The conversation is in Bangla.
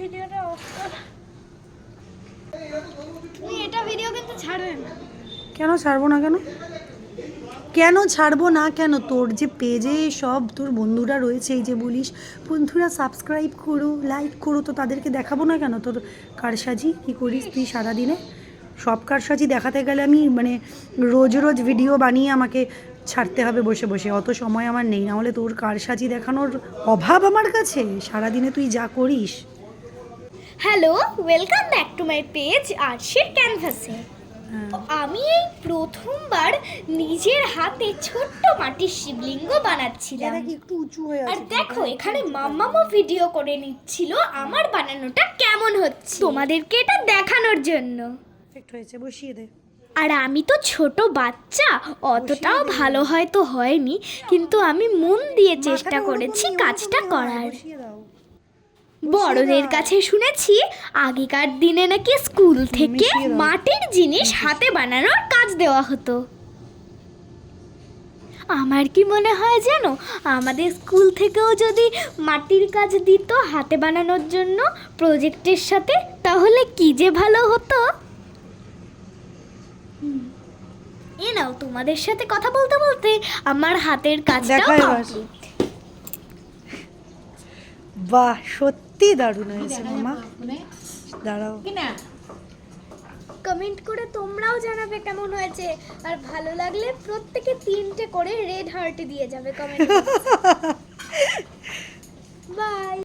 ভিডিওটা অফ কর। তুমি এটা ভিডিও কিন্তু ছাড়বে না। কেন ছাড়বো না? কেন কেন ছাড়বো না? কেন তোর যে পেজে সব তোর বন্ধুরা রয়েছে, এই যে বলিস বন্ধুরা সাবস্ক্রাইব করো, লাইক করো, তো তাদেরকে দেখাবো না কেন তোর কারসাজি কী করিস তুই সারাদিনে? সব কারসাজি দেখাতে গেলে আমি মানে রোজ রোজ ভিডিও বানিয়ে আমাকে ছাড়তে হবে বসে বসে, অত সময় আমার নেই। না হলে তোর কারসাজি দেখানোর অভাব আমার কাছে, সারাদিনে তুই যা করিস। Hello, welcome back to my page আরশির ক্যানভাসে। আমি এই প্রথমবার নিজের হাতে ছোট্ট মাটির শিবলিঙ্গ বানাচ্ছিলাম। একটু উঁচু হয়ে আর দেখো এখানে মাম্মামও ভিডিও করে নিচ্ছিল আমার বানানোটা কেমন হচ্ছে, তোমাদেরকে এটা দেখানোর জন্য। পারফেক্ট হয়েছে, বসিয়ে দে। আর আমি তো ছোট বাচ্চা, অতটাও ভালো হয়তো হয়নি, কিন্তু আমি মন দিয়ে চেষ্টা করেছি কাজটা করার। বড়দের কাছে শুনেছি আগেকার দিনে নাকি স্কুল থেকে মাটির জিনিস হাতে বানানোর কাজ দেওয়া হতো। আমার কি মনে হয় জানো, আমাদের স্কুল থেকেও যদি মাটির কাজ দিত হাতে বানানোর জন্য প্রজেক্টের সাথে, তাহলে কি যে ভালো হতো। এ নাও, তোমাদের সাথে কথা বলতে বলতে আমার হাতের কাজটাও কমপ্লিট। বাহ, সত্যি দারুণ হয়েছে মামা। দাঁড়াও, কমেন্ট করে তোমরাও জানাবে কেমন হয়েছে, আর ভালো লাগলে প্রত্যেকে 3টে করে রেড হার্ট দিয়ে যাবে কমেন্ট। বাই।